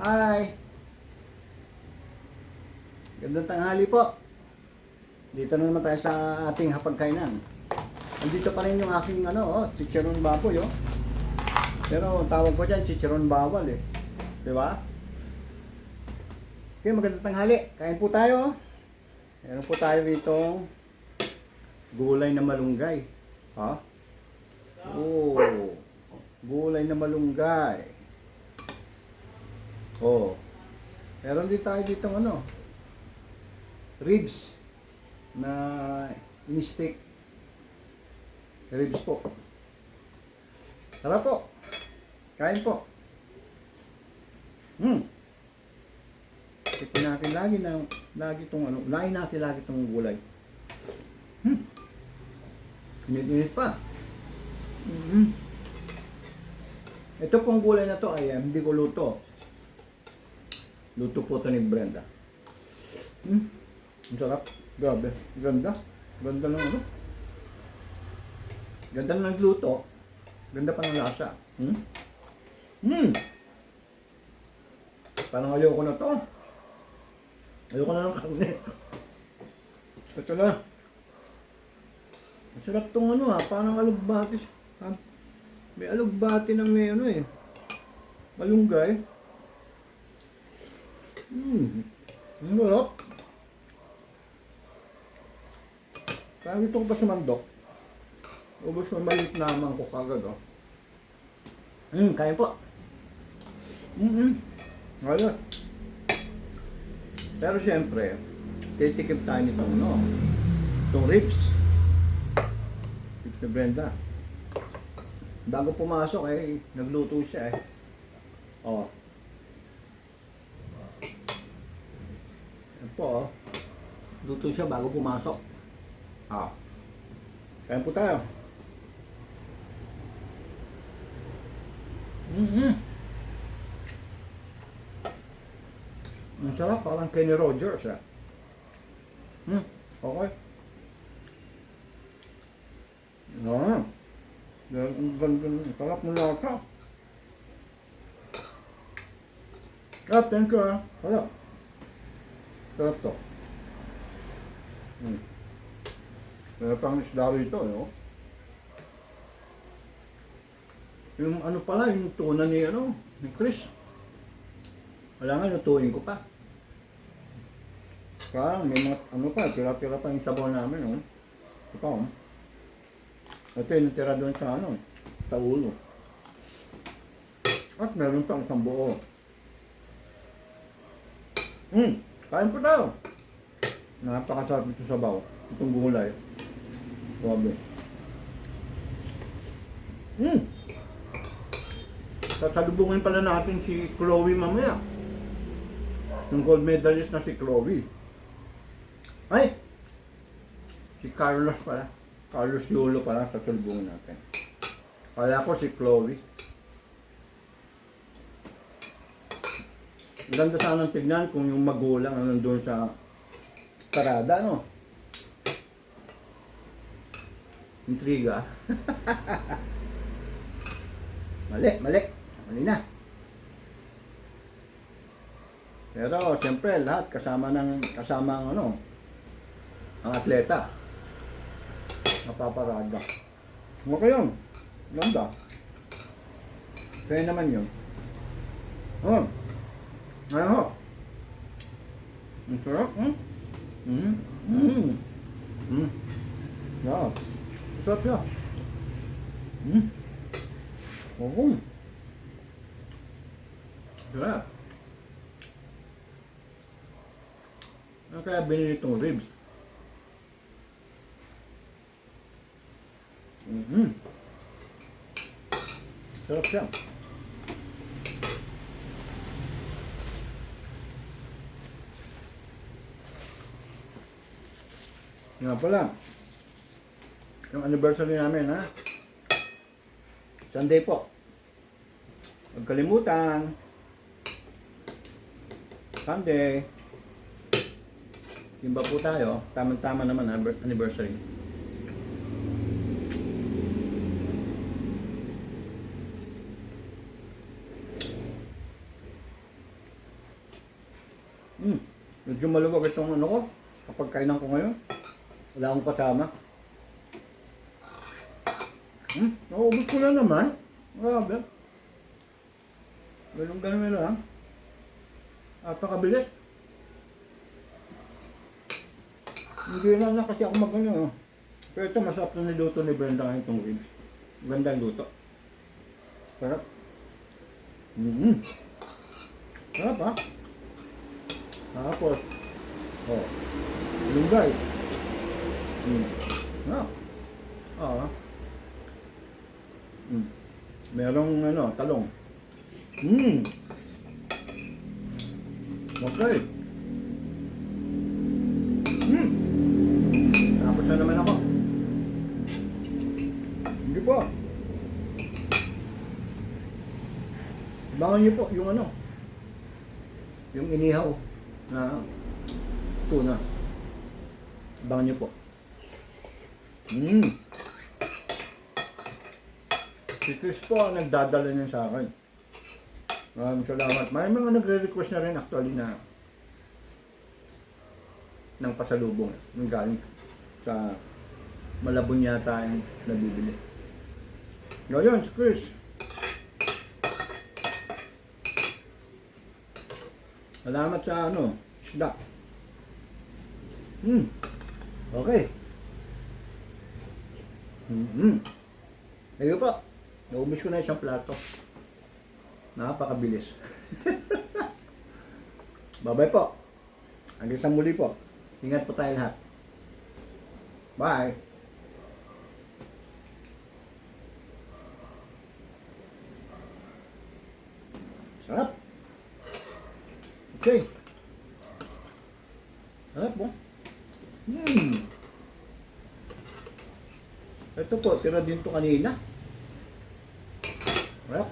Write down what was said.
Hi! Gandang tanghali po. Dito na naman tayo sa ating hapagkainan. Andito pa rin yung aking chicharon baboy, oh. Pero tawag ko dyan, chicharon bawal, eh. Diba? Okay, magandang tanghali. Kain po tayo. Meron po tayo dito gulay na malunggay. Ha? Oh, gulay na malunggay. Oh. Meron din tayo dito ribs na in-steak. Ribs po. Tara po. Kain po. Tikman natin lagi itong gulay. Init-init pa. Ito pong gulay na to ay hindi ko luto. Luto po ito ni Brenda. Ang sarap. Grabe. Ganda. Ganda ng Ganda ng luto. Ganda pa ng lasa. Parang ayoko na to. Ayoko na ng karne. Ito na. Masarap tong parang alugbati. May alugbati na may malunggay. Ang sarap. Parang ito ko pa sumandok. Ubus na maliit naman ko kagad, oh. Kaya po. Ayos. Pero siyempre, titikim tayo nitong itong ribs. Ribs ni Brenda. Bago pumasok nagluto siya Oh. Yan po, oh. Luto siya bago pumasok. Kain po tayo. Ang sarap, parang Kenny Rogers, Okay. Sarap mo lasa. Thank you, Sarap. Sarap to. Sarap ang isda rito, Yung pala, yung tuna ni Chris. Wala nga, lutuin ko pa. Parang may mga, tira-tira pa yung sabaw namin, Ito, Ito yung natira doon sa ulo. At meron pang isang buo. Kain po tayo. Napakasarap ito sabaw. Itong gulay. Grabe. Sasalubungin pala natin si Chloe mamaya. Yung gold medalist na si Chloe. Ay! Si Carlos pala. Carlos Yulo pala sasalubungin natin. Kala ko si Chloe. Ganda sanang tignan kung yung magulang nandun sa parada, Intriga. Mali na. Pero siyempre lahat kasama ang atleta. Napaparada. Okay yun. Ganda. Kaya naman yun. Ayaw. Ang sarap, Yeah. Sarap siya. Sarap. Ano kaya binili itong ribs? Sarap siya. Nga pala, yung anniversary namin, Sunday po. Huwag kalimutan. Sunday. Timba po tayo. Tama-tama naman anniversary. Medyo maluwag itong ano ko. Kapag kainan ko ngayon. Wala akong kasama. Naubos ko na naman. Grabe. Ganun na lang. Napakabilis. Hindi na kasi ako mag-ano. Pero ito, masarap na niluto ni Brenda ngayon itong ribs. Ganda luto. Sarap. Sarap ha. Tapos, lunggay. Merong talong. Okay. Tapos na naman ako. Hindi po. Bangan niyo po yung yung inihaw na tuna. Bangan niyo po. Si Chris po ang nagdadala niya sa akin. Maraming salamat. May mga nagre-request na rin actually na ng pasalubong ng galing sa Malabon yata yung nabibili. Ngayon, si Chris. Salamat sa isda. Okay. Ayun po. Naubos ko na isang plato. Napakabilis. Bye-bye po. Hanggang sa muli po. Ingat po tayo lahat. Bye. Sarap. Okay. Sarap po. Ito po, tira din to kanina. Sarap.